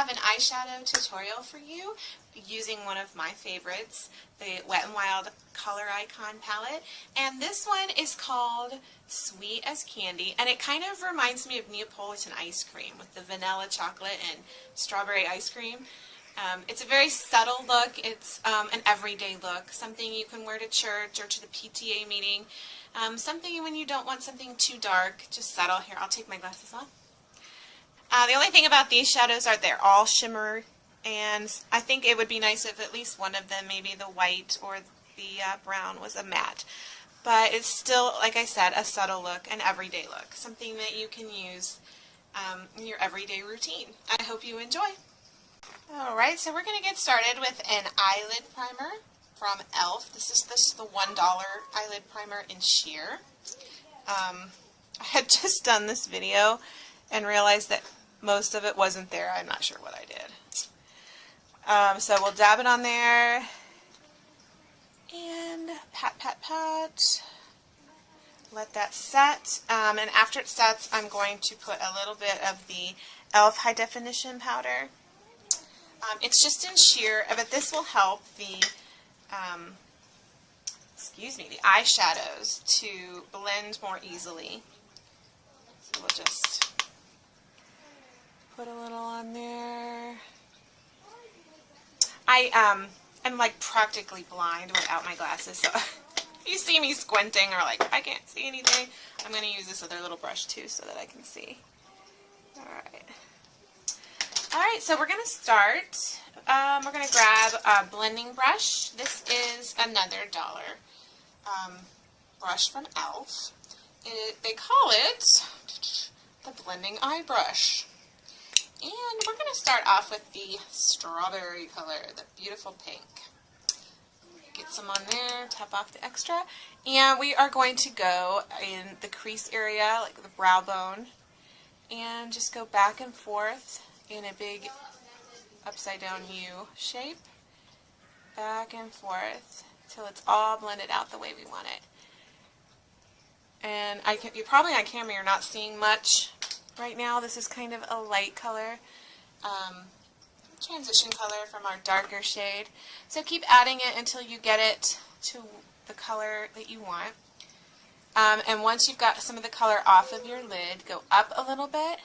have an eyeshadow tutorial for you using one of my favorites, the Wet n Wild Color Icon palette. And this one is called Sweet as Candy, and it kind of reminds me of Neapolitan ice cream with the vanilla chocolate and strawberry ice cream. It's a very subtle look. It's an everyday look, something you can wear to church or to the PTA meeting, something when you don't want something too dark, just subtle. Here, I'll take my glasses off. The only thing about these shadows are they're all shimmer, and I think it would be nice if at least one of them, maybe the white or the brown, was a matte. But it's still, like I said, a subtle look, an everyday look, something that you can use in your everyday routine. I hope you enjoy. Alright, so we're going to get started with an eyelid primer from e.l.f. This is the $1 eyelid primer in sheer. I had just done this video and realized that most of it wasn't there. I'm not sure what I did. So we'll dab it on there and pat, pat, pat. Let that set. And after it sets, I'm going to put a little bit of the e.l.f. High Definition Powder. It's just in sheer, but this will help the, the eyeshadows to blend more easily. So we'll just put a little on there. I'm like practically blind without my glasses, so if you see me squinting or like I can't see anything, I'm going to use this other little brush too so that I can see. Alright, so we're going to start. We're going to grab a blending brush. This is another $1 brush from e.l.f. They call it the blending eye brush. And we're going to start off with the strawberry color, the beautiful pink. Get some on there, tap off the extra. And we are going to go in the crease area, like the brow bone, and just go back and forth in a big upside down U shape, back and forth till it's all blended out the way we want it. And you're probably on camera, you're not seeing much right now. This is kind of a light color, transition color from our darker shade. So keep adding it until you get it to the color that you want. And once you've got some of the color off of your lid, go up a little bit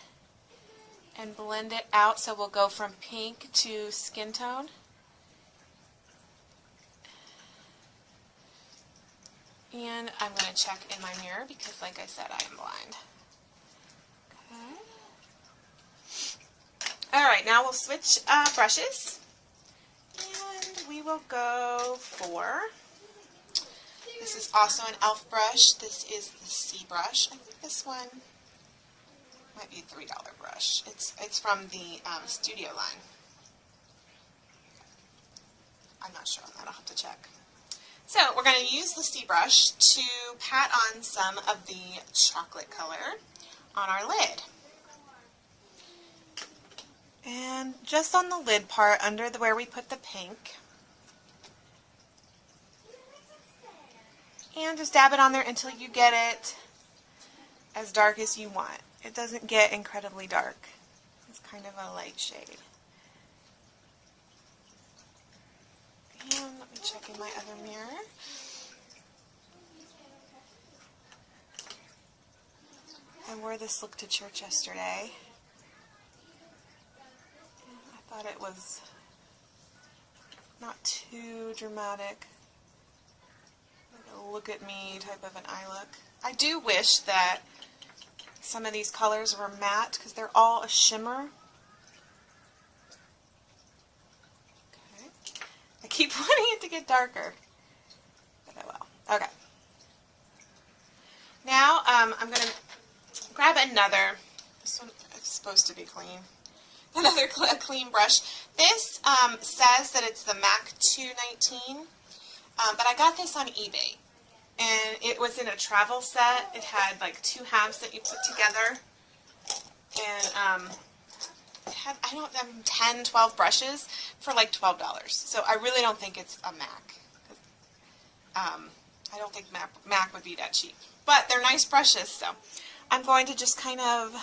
and blend it out. So we'll go from pink to skin tone. And I'm going to check in my mirror because, like I said, I am blind. Okay. Alright, now we'll switch brushes. And we will go for, this is also an e.l.f. brush. This is the C brush. I think this one might be a $3 brush. It's from the Studio line. I'm not sure on that. I'll have to check. So we're going to use the C brush to pat on some of the chocolate color on our lid. And just on the lid part, under where we put the pink. And just dab it on there until you get it as dark as you want. It doesn't get incredibly dark. It's kind of a light shade. And let me check in my other mirror. I wore this look to church yesterday. I thought it was not too dramatic. Like a look at me type of an eye look. I do wish that some of these colors were matte because they're all a shimmer. Okay. I keep wanting it to get darker, but I will. Okay. Now I'm going to grab another, this one is supposed to be clean, another clean brush. This says that it's the MAC 219, but I got this on eBay. And it was in a travel set. It had like 2 halves that you put together. And it had, 10, 12 brushes for like $12. So I really don't think it's a MAC. I don't think MAC would be that cheap. But they're nice brushes, so I'm going to just kind of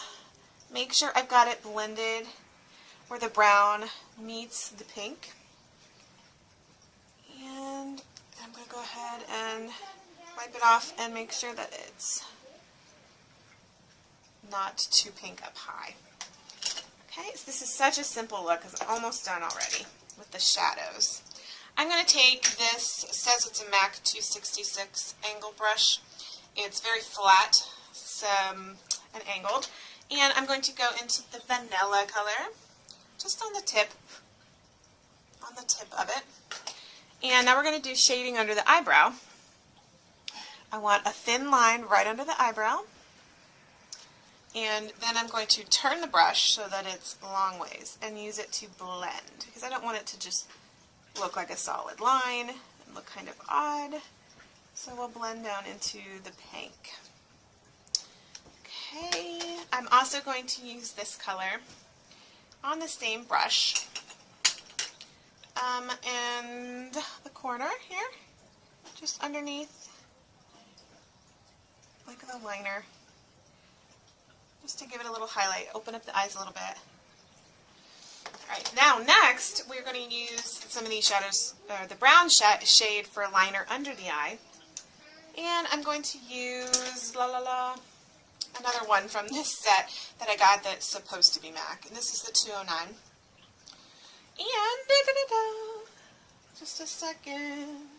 make sure I've got it blended where the brown meets the pink. And I'm going to go ahead and wipe it off and make sure that it's not too pink up high. Okay, so this is such a simple look because I'm almost done already with the shadows. I'm going to take this, it says it's a MAC 266 angle brush. It's very flat and angled. And I'm going to go into the vanilla color, just on the tip of it. And now we're going to do shading under the eyebrow. I want a thin line right under the eyebrow. And then I'm going to turn the brush so that it's long ways and use it to blend, because I don't want it to just look like a solid line and look kind of odd. So we'll blend down into the pink. Okay, I'm also going to use this color on the same brush and the corner here, just underneath, like the liner, just to give it a little highlight, open up the eyes a little bit. Alright, now next we're going to use some of these shadows, the brown shade for a liner under the eye. And I'm going to use another one from this set that I got that's supposed to be MAC. And this is the 209. And just a second.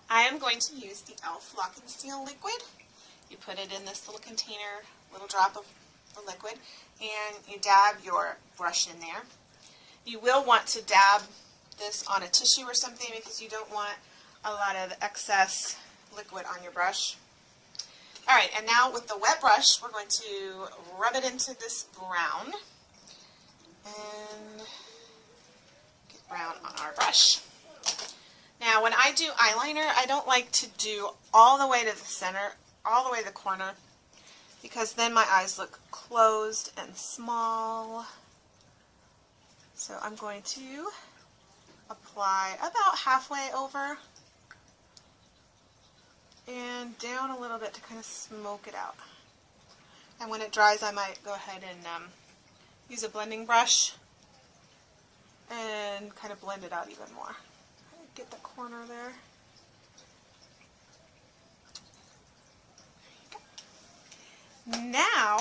I am going to use the e.l.f. Lock and Seal liquid. You put it in this little container, little drop of the liquid, and you dab your brush in there. You will want to dab this on a tissue or something because you don't want a lot of excess liquid on your brush. Alright, and now with the wet brush, we're going to rub it into this brown and get brown on our brush. Now, when I do eyeliner, I don't like to do all the way to the center, all the way to the corner, because then my eyes look closed and small. So I'm going to apply about halfway over and down a little bit to kind of smoke it out. And when it dries, I might go ahead and use a blending brush and kind of blend it out even more. Get the corner there. Now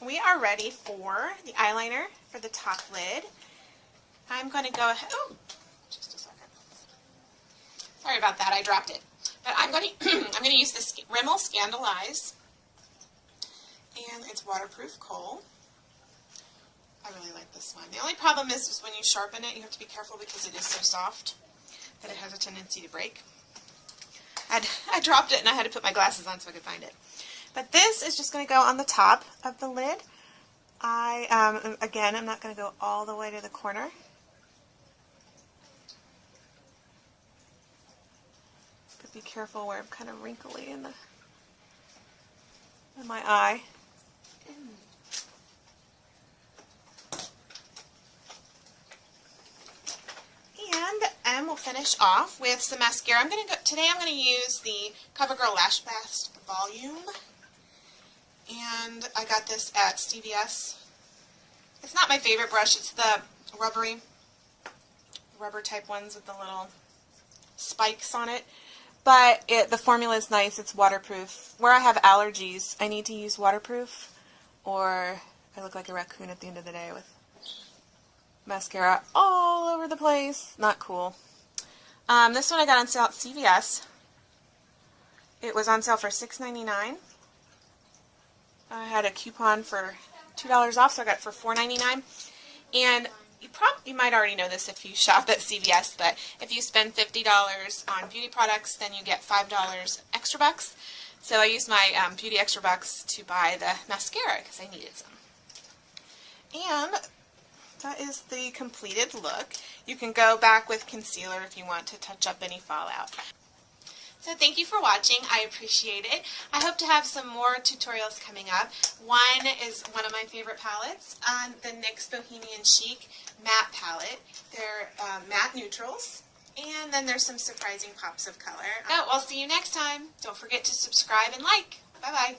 we are ready for the eyeliner for the top lid. I'm going to go ahead. Oh, just a second. Sorry about that. I dropped it. But I'm going to use this Rimmel Scandalize, and it's waterproof kohl. I really like this one. The only problem is when you sharpen it, you have to be careful because it is so soft that it has a tendency to break. I dropped it and I had to put my glasses on so I could find it. But this is just going to go on the top of the lid. Again, I'm not going to go all the way to the corner. But be careful where I'm kind of wrinkly in my eye. And we'll finish off with some mascara. Today I'm going to use the CoverGirl Lash Blast Volume. And I got this at CVS. It's not my favorite brush. It's the rubber type ones with the little spikes on it. But the formula is nice. It's waterproof. Where I have allergies, I need to use waterproof, or I look like a raccoon at the end of the day with mascara all over the place. Not cool. This one I got on sale at CVS. It was on sale for $6.99. I had a coupon for $2 off, so I got it for $4.99. And you might already know this if you shop at CVS, but if you spend $50 on beauty products, then you get $5 extra bucks. So I used my beauty extra bucks to buy the mascara because I needed some. And that is the completed look. You can go back with concealer if you want to touch up any fallout. So thank you for watching. I appreciate it. I hope to have some more tutorials coming up. One is one of my favorite palettes, the NYX Bohemian Chic matte palette. They're matte neutrals, and then there's some surprising pops of color. Oh, I'll see you next time. Don't forget to subscribe and like. Bye-bye.